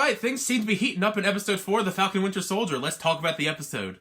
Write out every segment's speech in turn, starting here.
Alright, things seem to be heating up in episode 4 of The Falcon and Winter Soldier. Let's talk about the episode.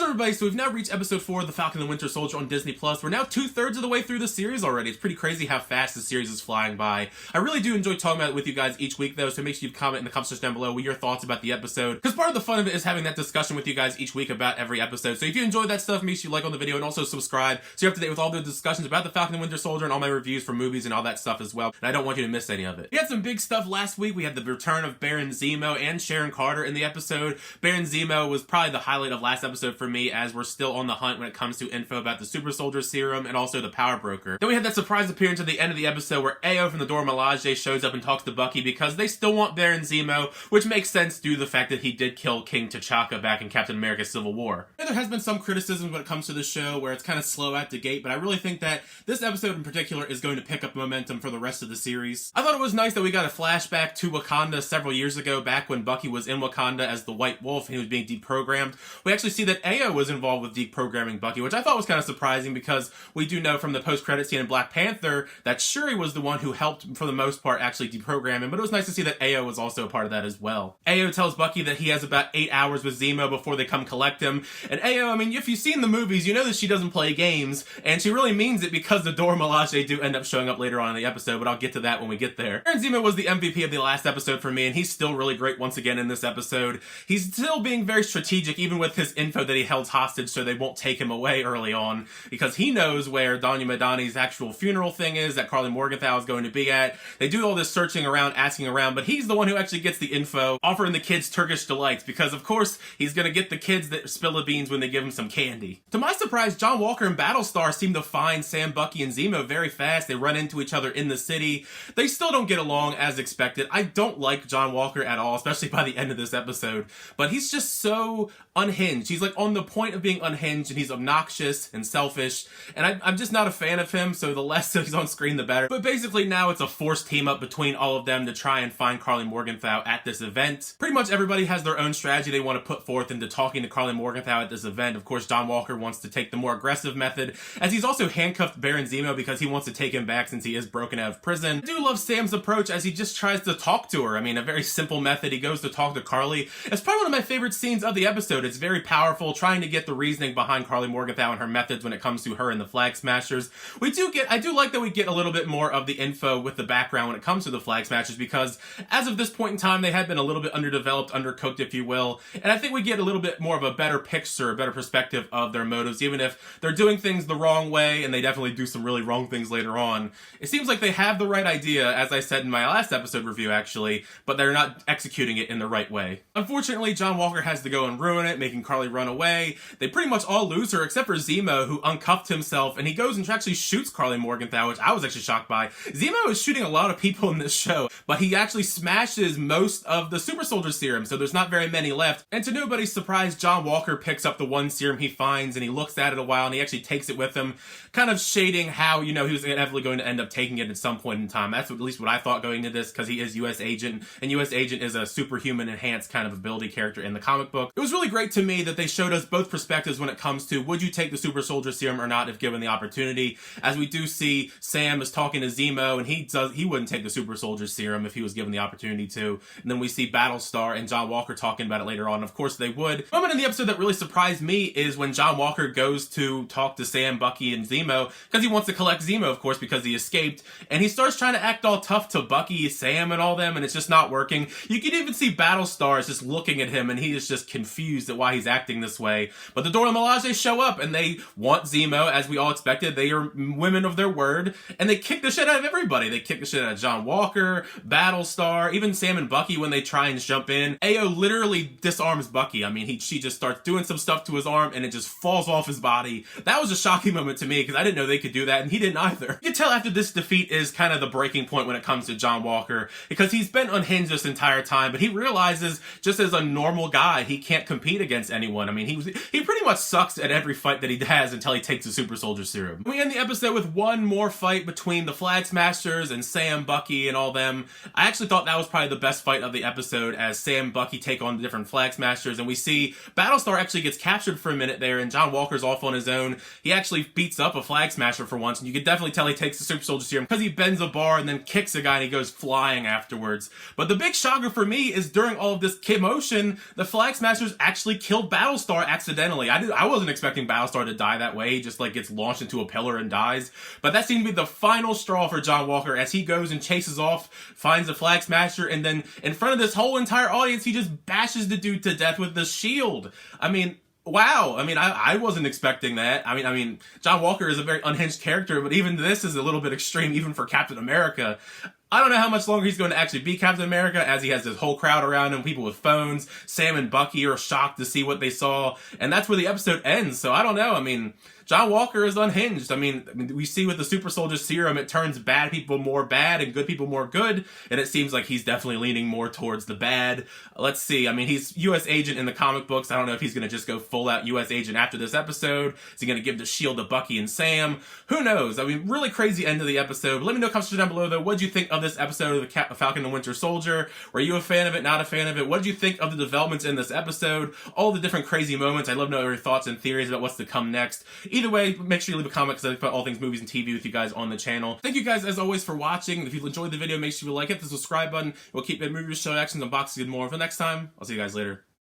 Everybody, so we've now reached episode 4 of The Falcon and Winter Soldier on Disney+. We're now 2/3 of the way through the series already. It's pretty crazy how fast the series is flying by. I really do enjoy talking about it with you guys each week though, so make sure you comment in the comment section down below with your thoughts about the episode, because part of the fun of it is having that discussion with you guys each week about every episode. So if you enjoy that stuff, make sure you like on the video and also subscribe so you're up to date with all the discussions about The Falcon and Winter Soldier and all my reviews for movies and all that stuff as well. And I don't want you to miss any of it. We had some big stuff last week. We had the return of Baron Zemo and Sharon Carter in the episode. Baron Zemo was probably the highlight of last episode for me, as we're still on the hunt when it comes to info about the Super Soldier Serum and also the Power Broker. Then we had that surprise appearance at the end of the episode where Ao from the Dora Milaje shows up and talks to Bucky because they still want Baron Zemo, which makes sense due to the fact that he did kill King T'Chaka back in Captain America Civil War. And there has been some criticism when it comes to the show where it's kind of slow out the gate, but I really think that this episode in particular is going to pick up momentum for the rest of the series. I thought it was nice that we got a flashback to Wakanda several years ago, back when Bucky was in Wakanda as the White Wolf and he was being deprogrammed. We actually see that Ao was involved with deprogramming Bucky, which I thought was kind of surprising because we do know from the post-credit scene in Black Panther that Shuri was the one who helped, for the most part, actually deprogram him, but it was nice to see that Ao was also a part of that as well. Ao tells Bucky that he has about 8 hours with Zemo before they come collect him, and Ao, I mean, if you've seen the movies, you know that she doesn't play games, and she really means it because the Dora Milaje do end up showing up later on in the episode, but I'll get to that when we get there. Baron Zemo was the MVP of the last episode for me, and he's still really great once again in this episode. He's still being very strategic, even with his info that he held hostage so they won't take him away early on, because he knows where Donya Madani's actual funeral thing is that Karli Morgenthau is going to be at. They do all this searching around, asking around, but he's the one who actually gets the info, offering the kids Turkish delights, because of course he's gonna get the kids that spill the beans when they give him some candy. To my surprise, John Walker and Battlestar seem to find Sam, Bucky, and Zemo very fast. They run into each other in the city. They still don't get along as expected. I don't like John Walker at all, especially by the end of this episode, but he's just so unhinged. He's like on the point of being unhinged, and he's obnoxious and selfish, and I'm just not a fan of him, so the less he's on screen the better. But basically now it's a forced team up between all of them to try and find Karli Morgenthau at this event. Pretty much everybody has their own strategy they want to put forth into talking to Karli Morgenthau at this event. Of course, John Walker wants to take the more aggressive method, as he's also handcuffed Baron Zemo because he wants to take him back since he is broken out of prison. I do love Sam's approach as he just tries to talk to her. I mean, a very simple method. He goes to talk to Karli. It's probably one of my favorite scenes of the episode. It's very powerful, trying to get the reasoning behind Karli Morgenthau and her methods when it comes to her and the Flag Smashers. I do like that we get a little bit more of the info with the background when it comes to the Flag Smashers, because as of this point in time, they had been a little bit underdeveloped, undercooked, if you will, and I think we get a little bit more of a better picture, a better perspective of their motives, even if they're doing things the wrong way, and they definitely do some really wrong things later on. It seems like they have the right idea, as I said in my last episode review, actually, but they're not executing it in the right way. Unfortunately, John Walker has to go and ruin it, making Karli run away. They pretty much all lose her, except for Zemo, who uncuffed himself, and he goes and actually shoots Karli Morgenthau, which I was actually shocked by. Zemo is shooting a lot of people in this show, but he actually smashes most of the Super Soldier Serum, so there's not very many left. And to nobody's surprise, John Walker picks up the one serum he finds, and he looks at it a while, and he actually takes it with him, kind of shading how, you know, he was inevitably going to end up taking it at some point in time. That's at least what I thought going into this, because he is U.S. Agent, and U.S. Agent is a superhuman enhanced kind of ability character in the comic book. It was really great to me that they showed us both perspectives when it comes to would you take the Super Soldier Serum or not if given the opportunity, as we do see Sam is talking to Zemo, and he wouldn't take the Super Soldier Serum if he was given the opportunity to. And then we see Battlestar and John Walker talking about it later on. Of course they would. The moment in the episode that really surprised me is when John Walker goes to talk to Sam, Bucky, and Zemo, because he wants to collect Zemo, of course, because he escaped, and he starts trying to act all tough to Bucky, Sam, and all them, and it's just not working. You can even see Battlestar is just looking at him, and he is just confused at why he's acting this way. But the Dora Milaje show up, and they want Zemo, as we all expected. They are women of their word, and they kick the shit out of everybody. They kick the shit out of John Walker, Battlestar, even Sam and Bucky when they try and jump in. Ao literally disarms Bucky. I mean, she just starts doing some stuff to his arm, and it just falls off his body. That was a shocking moment to me, because I didn't know they could do that, and he didn't either. You can tell after this defeat is kind of the breaking point when it comes to John Walker, because he's been unhinged this entire time, but he realizes, just as a normal guy, he can't compete against anyone. I mean, he pretty much sucks at every fight that he has until he takes the super soldier serum. We end the episode with one more fight between the Flag Smashers and Sam, Bucky, and all them. I actually thought that was probably the best fight of the episode, as Sam and Bucky take on the different Flag Smashers, and we see Battlestar actually gets captured for a minute there, and John Walker's off on his own. He actually beats up a Flag Smasher for once, and you could definitely tell he takes the super soldier serum because he bends a bar and then kicks a guy and he goes flying afterwards. But the big shocker for me is during all of this commotion, the Flag Smashers actually killed Battlestar accidentally. I wasn't expecting Battlestar to die that way. He just like gets launched into a pillar and dies. But that seemed to be the final straw for John Walker as he goes and chases off, finds a Flag Smasher, and then in front of this whole entire audience, he just bashes the dude to death with the shield. I mean, wow. I mean, I wasn't expecting that. I mean, John Walker is a very unhinged character, but even this is a little bit extreme, even for Captain America. I don't know how much longer he's going to actually be Captain America, as he has this whole crowd around him, people with phones. Sam and Bucky are shocked to see what they saw, and that's where the episode ends. So I don't know. I mean, John Walker is unhinged. I mean, we see with the super soldier serum, it turns bad people more bad and good people more good, and it seems like he's definitely leaning more towards the bad. Let's see. I mean, he's U.S. agent in the comic books. I don't know if he's going to just go full out U.S. agent after this episode. Is he going to give the shield to Bucky and Sam? Who knows? I mean, really crazy end of the episode. Let me know in the comments down below, though. What did you think of this episode of the Falcon and Winter Soldier? Were you a fan of it, not a fan of it? What did you think of the developments in this episode? All the different crazy moments. I'd love to know your thoughts and theories about what's to come next. Either way, make sure you leave a comment, because I talk about all things movies and TV with you guys on the channel. Thank you guys, as always, for watching. If you enjoyed the video, make sure you like it, the subscribe button. We'll keep movie show actions, unboxing, and more. Until next time, I'll see you guys later.